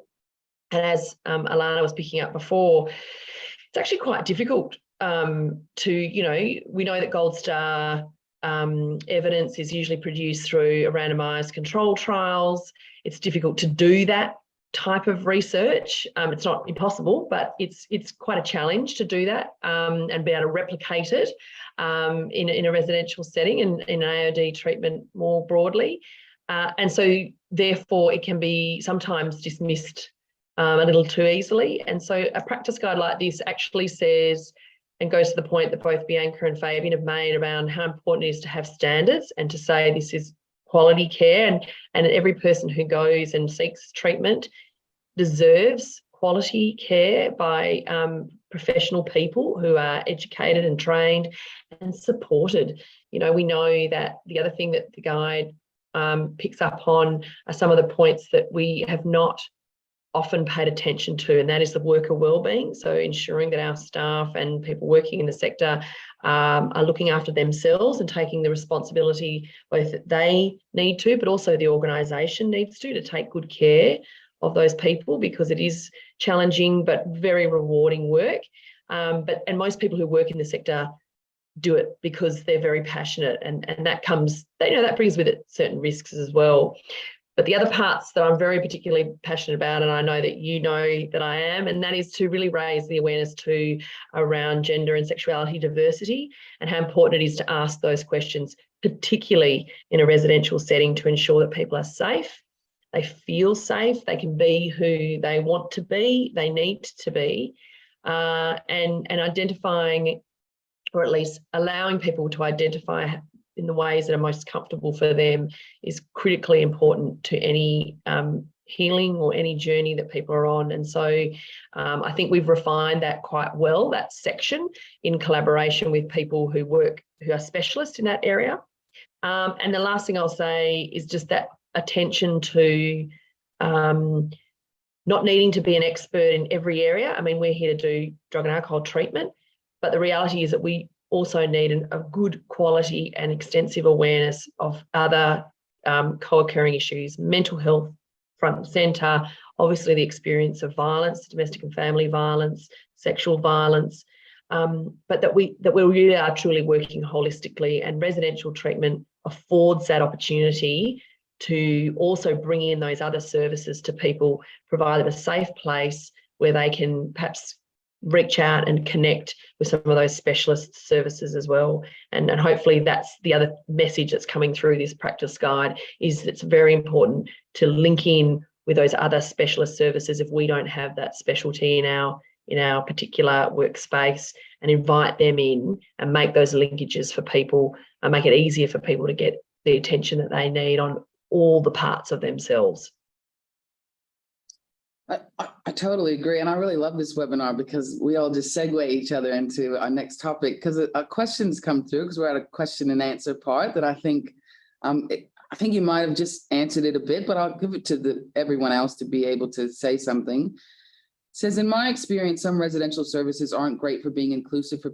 And as Alana was picking up before, it's actually quite difficult we know that Gold Star evidence is usually produced through a randomised control trials. It's difficult to do that type of research. It's not impossible, but it's quite a challenge to do that and be able to replicate it in a residential setting and in AOD treatment more broadly. And so therefore it can be sometimes dismissed a little too easily. And so a practice guide like this actually says and goes to the point that both Bianca and Fabian have made around how important it is to have standards and to say this is quality care, and every person who goes and seeks treatment deserves quality care by professional people who are educated and trained and supported. We know that the other thing that the guide picks up on are some of the points that we have not often paid attention to, and that is the worker wellbeing. So ensuring that our staff and people working in the sector are looking after themselves and taking the responsibility both that they need to, but also the organisation needs to take good care of those people, because it is challenging but very rewarding work. And most people who work in the sector do it because they're very passionate, and that brings with it certain risks as well. But the other parts that I'm very particularly passionate about, and I know that you know that I am, and that is to really raise the awareness around gender and sexuality diversity, and how important it is to ask those questions, particularly in a residential setting, to ensure that people are safe, they feel safe, they can be who they want to be, they need to be, and identifying, or at least allowing people to identify in the ways that are most comfortable for them, is critically important to any healing or any journey that people are on. And so I think we've refined that quite well, that section, in collaboration with people who are specialists in that area. And the last thing I'll say is just that attention to not needing to be an expert in every area. I mean, we're here to do drug and alcohol treatment, but the reality is that we also need a good quality and extensive awareness of other co-occurring issues, mental health front and centre, obviously the experience of violence, domestic and family violence, sexual violence, but that we really are truly working holistically, and residential treatment affords that opportunity to also bring in those other services to people, provide a safe place where they can perhaps reach out and connect with some of those specialist services as well. And hopefully that's the other message that's coming through this practice guide, is it's very important to link in with those other specialist services if we don't have that specialty in our particular workspace, and invite them in and make those linkages for people and make it easier for people to get the attention that they need on all the parts of themselves.
I totally agree. And I really love this webinar, because we all just segue each other into our next topic, because questions come through, because we're at a question and answer part that I think you might have just answered it a bit, but I'll give it to everyone else to be able to say something. It says, in my experience, some residential services aren't great for being inclusive for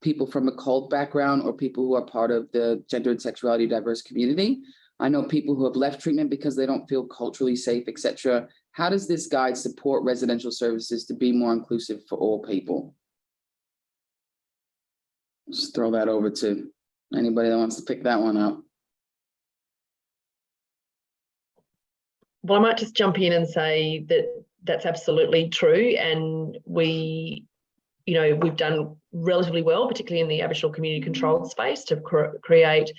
people from a cult background or people who are part of the gender and sexuality diverse community. I know people who have left treatment because they don't feel culturally safe, etc. How does this guide support residential services to be more inclusive for all people? Just throw that over to anybody that wants to pick that one up.
Well, I might just jump in and say that that's absolutely true. And we've done relatively well, particularly in the Aboriginal community controlled space, to create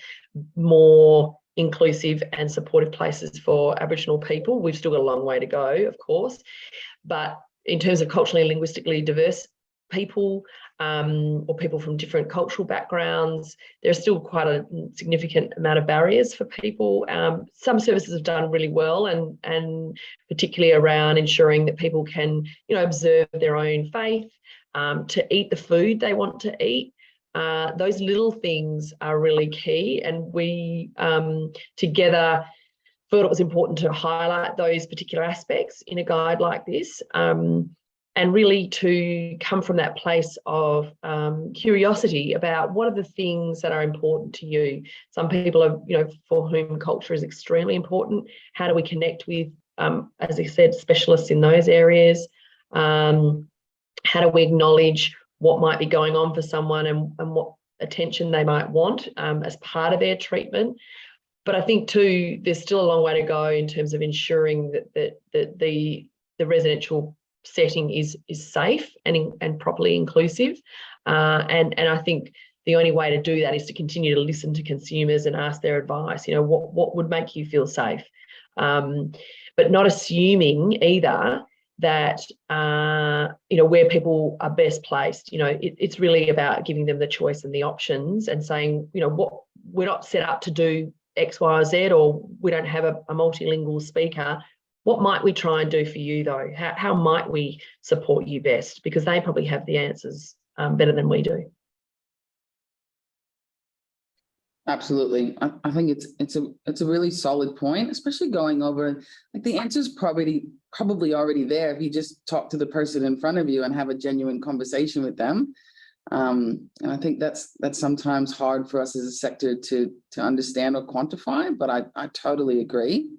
more inclusive and supportive places for Aboriginal people. We've still got a long way to go, of course, but in terms of culturally and linguistically diverse people, or people from different cultural backgrounds, there's still quite a significant amount of barriers for people. Some services have done really well, and particularly around ensuring that people can, observe their own faith, to eat the food they want to eat. Those little things are really key, and we together thought it was important to highlight those particular aspects in a guide like this. And really to come from that place of curiosity about what are the things that are important to you. Some people are, for whom culture is extremely important. How do we connect with, as I said, specialists in those areas? How do we acknowledge what might be going on for someone and what attention they might want as part of their treatment? But I think too, there's still a long way to go in terms of ensuring that the residential setting is safe and properly inclusive, and I think the only way to do that is to continue to listen to consumers and ask their advice. What would make you feel safe, but not assuming either that where people are best placed. It's really about giving them the choice and the options, and saying, what we're not set up to do X, Y, or Z, or we don't have a multilingual speaker. What might we try and do for you, though? How might we support you best? Because they probably have the answers better than we do.
Absolutely. I think it's a really solid point, especially going over, like, the answer's probably already there if you just talk to the person in front of you and have a genuine conversation with them. And I think that's sometimes hard for us as a sector to understand or quantify, but I totally agree.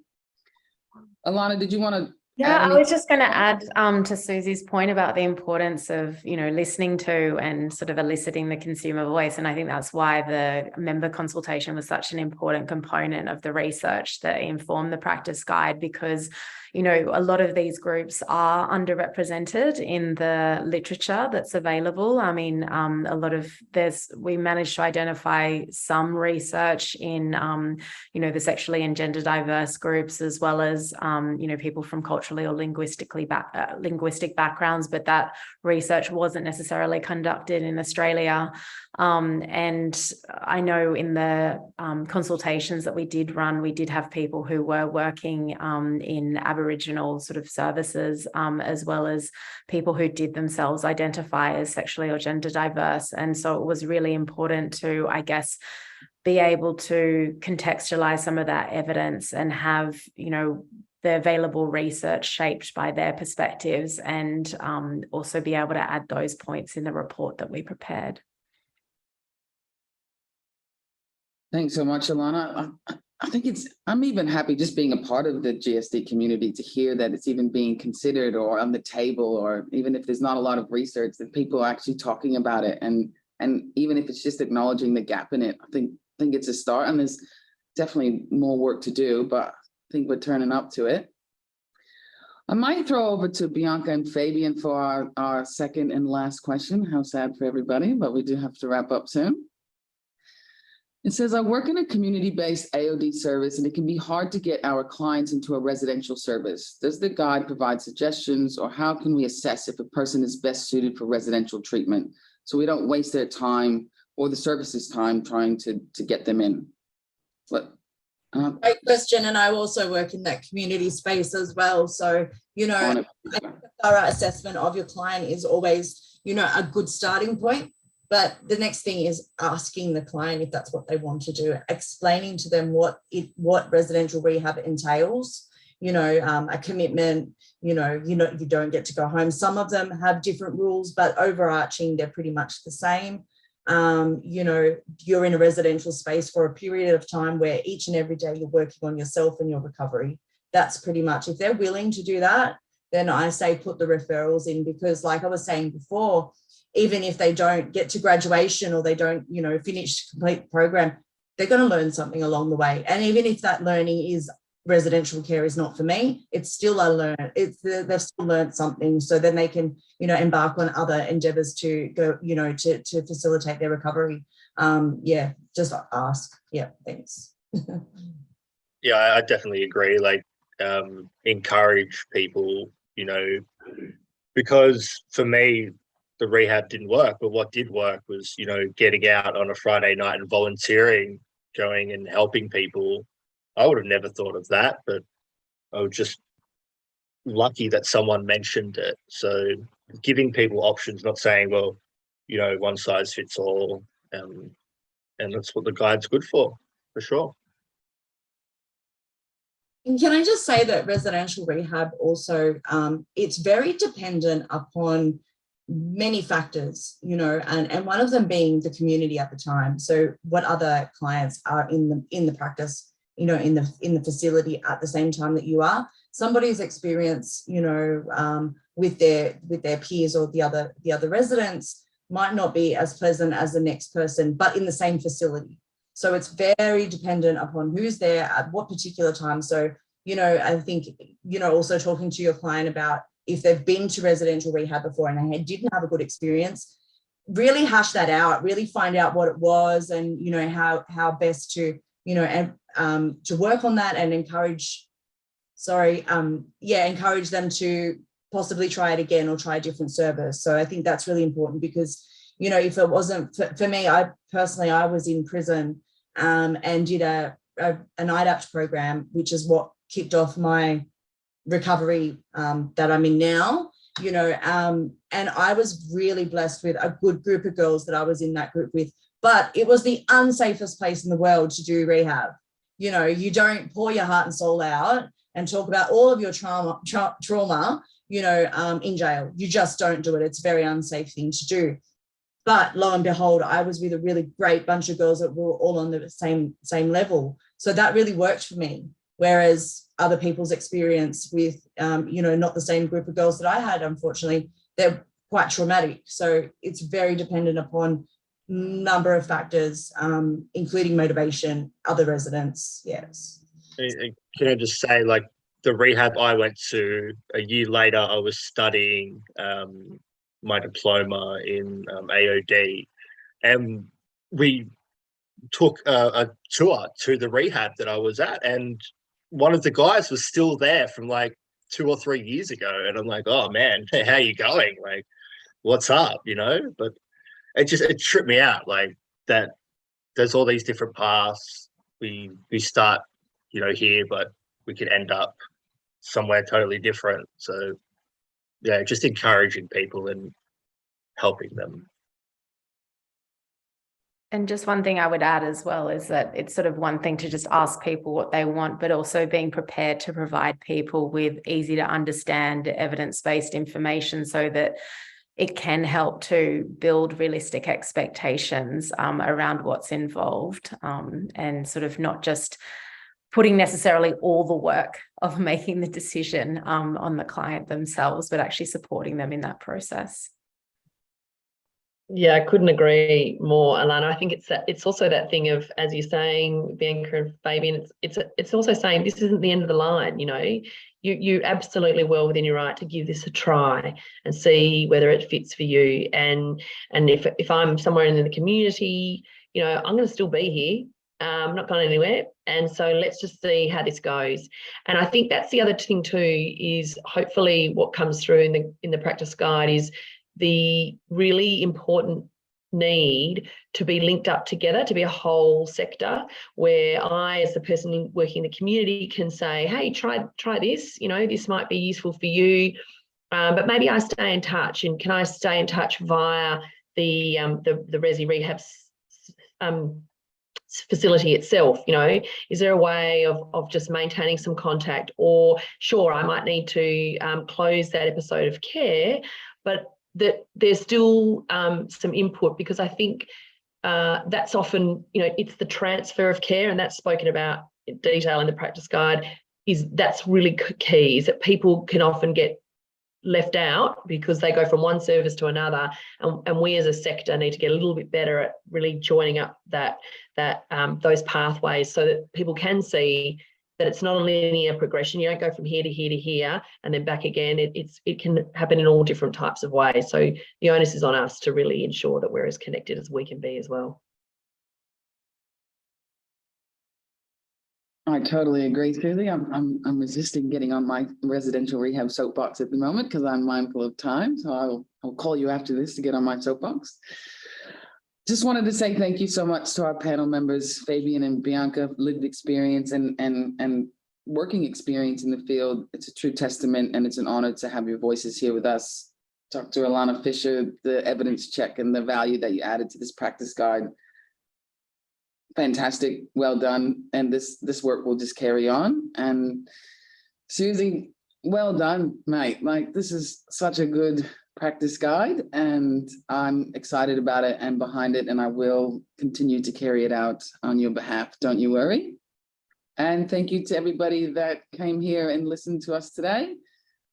Alana, did you want to?
Yeah, I was just going to add to Susie's point about the importance of, listening to and sort of eliciting the consumer voice. And I think that's why the member consultation was such an important component of the research that informed the practice guide, because, a lot of these groups are underrepresented in the literature that's available. I mean, we managed to identify some research in, the sexually and gender diverse groups, as well as, people from culturally or linguistic backgrounds, but that research wasn't necessarily conducted in Australia. And I know in the consultations that we did run, we did have people who were working in Aboriginal sort of services, as well as people who did themselves identify as sexually or gender diverse. And so it was really important to, I guess, be able to contextualize some of that evidence and have, the available research shaped by their perspectives, and also be able to add those points in the report that we prepared.
Thanks so much, Alana. I think I'm even happy just being a part of the GSD community to hear that it's even being considered or on the table, or even if there's not a lot of research, that people are actually talking about it. And even if it's just acknowledging the gap in it, I think it's a start, and there's definitely more work to do, but I think we're turning up to it. I might throw over to Bianca and Fabian for our second and last question. How sad for everybody, but we do have to wrap up soon. It says, I work in a community-based AOD service, and it can be hard to get our clients into a residential service. Does the guide provide suggestions, or how can we assess if a person is best suited for residential treatment, so we don't waste their time or the service's time trying to get them in?
Great question. And I also work in that community space as well. So, a thorough assessment of your client is always, a good starting point. But the next thing is asking the client if that's what they want to do, explaining to them what residential rehab entails, a commitment, you don't get to go home. Some of them have different rules, but overarching, they're pretty much the same. You're in a residential space for a period of time where each and every day you're working on yourself and your recovery. That's pretty much, if they're willing to do that, then I say put the referrals in, because like I was saying before, even if they don't get to graduation or they don't, finish complete the program, they're going to learn something along the way. And even if that learning is residential care is not for me, it's still they've still learned something, so then they can, embark on other endeavors to go, to facilitate their recovery. Just ask. Yeah, thanks.
Yeah, I definitely agree. Like, encourage people, because for me, the rehab didn't work, but what did work was, getting out on a Friday night and volunteering, going and helping people. I would have never thought of that, but I was just lucky that someone mentioned it. So giving people options, not saying, well, one size fits all. And that's what the guide's good for sure.
And can I just say that residential rehab also, it's very dependent upon many factors, and one of them being the community at the time. So what other clients are in the practice, in the facility at the same time that you are. Somebody's experience, with their peers or the other residents might not be as pleasant as the next person, but in the same facility. So it's very dependent upon who's there at what particular time. So, I think, also talking to your client about if they've been to residential rehab before and they didn't have a good experience, really hash that out, really find out what it was and, how best to, to work on that and encourage them to possibly try it again or try a different service. So I think that's really important because, if it wasn't for me, I was in prison and did an IDAPT program, which is what kicked off my recovery that I'm in now, and I was really blessed with a good group of girls that I was in that group with, but it was the unsafest place in the world to do rehab. You don't pour your heart and soul out and talk about all of your trauma, in jail. You just don't do it. It's a very unsafe thing to do. But lo and behold, I was with a really great bunch of girls that were all on the same level. So that really worked for me. Whereas other people's experience with, not the same group of girls that I had, unfortunately, they're quite traumatic. So it's very dependent upon number of factors, including motivation, other residents. Yes.
Can I just say, like, the rehab I went to, a year later, I was studying my diploma in AOD, and we took a tour to the rehab that I was at, and one of the guys was still there from like 2 or 3 years ago, and I'm like, oh man, how you going? Like, what's up? But it tripped me out, like, that there's all these different paths. We start, here, but we could end up somewhere totally different. So yeah, just encouraging people and helping them.
And just one thing I would add as well is that it's sort of one thing to just ask people what they want, but also being prepared to provide people with easy to understand evidence-based information so that it can help to build realistic expectations around what's involved, and sort of not just putting necessarily all the work of making the decision on the client themselves, but actually supporting them in that process.
Yeah, I couldn't agree more, Alana. I think it's also that thing of, as you're saying, Bianca and Fabian, it's also saying this isn't the end of the line. You absolutely well within your right to give this a try and see whether it fits for you. And if I'm somewhere in the community, I'm going to still be here. I'm not going anywhere. And so let's just see how this goes. And I think that's the other thing too, is hopefully what comes through in the practice guide is the really important need to be linked up together, to be a whole sector where I, as the person working in the community, can say, hey, try this, this might be useful for you, but maybe I stay in touch. And can I stay in touch via the Resi Rehab facility itself? Is there a way of just maintaining some contact? Or sure, I might need to close that episode of care, but that there's still some input, because I think that's often, it's the transfer of care, and that's spoken about in detail in the practice guide, that's really key, is that people can often get left out because they go from one service to another, and we as a sector need to get a little bit better at really joining up those pathways so that people can see that it's not a linear progression. You don't go from here to here to here and then back again. It can happen in all different types of ways. So the onus is on us to really ensure that we're as connected as we can be as well.
I totally agree, Susie. I'm resisting getting on my residential rehab soapbox at the moment because I'm mindful of time. So I'll call you after this to get on my soapbox. Just wanted to say thank you so much to our panel members, Fabian and Bianca, lived experience and working experience in the field. It's a true testament, and it's an honor to have your voices here with us. Dr. Alana Fisher, the evidence check and the value that you added to this practice guide. Fantastic, well done. And this work will just carry on. And Susie, well done, mate. Like, this is such a good practice guide, and I'm excited about it and behind it, and I will continue to carry it out on your behalf. Don't you worry. And thank you to everybody that came here and listened to us today.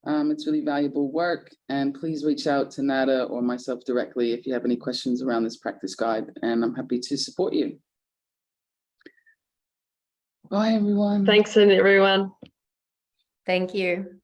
It's really valuable work, and please reach out to Nada or myself directly if you have any questions around this practice guide, and I'm happy to support you. Bye, everyone.
Thanks, everyone.
Thank you.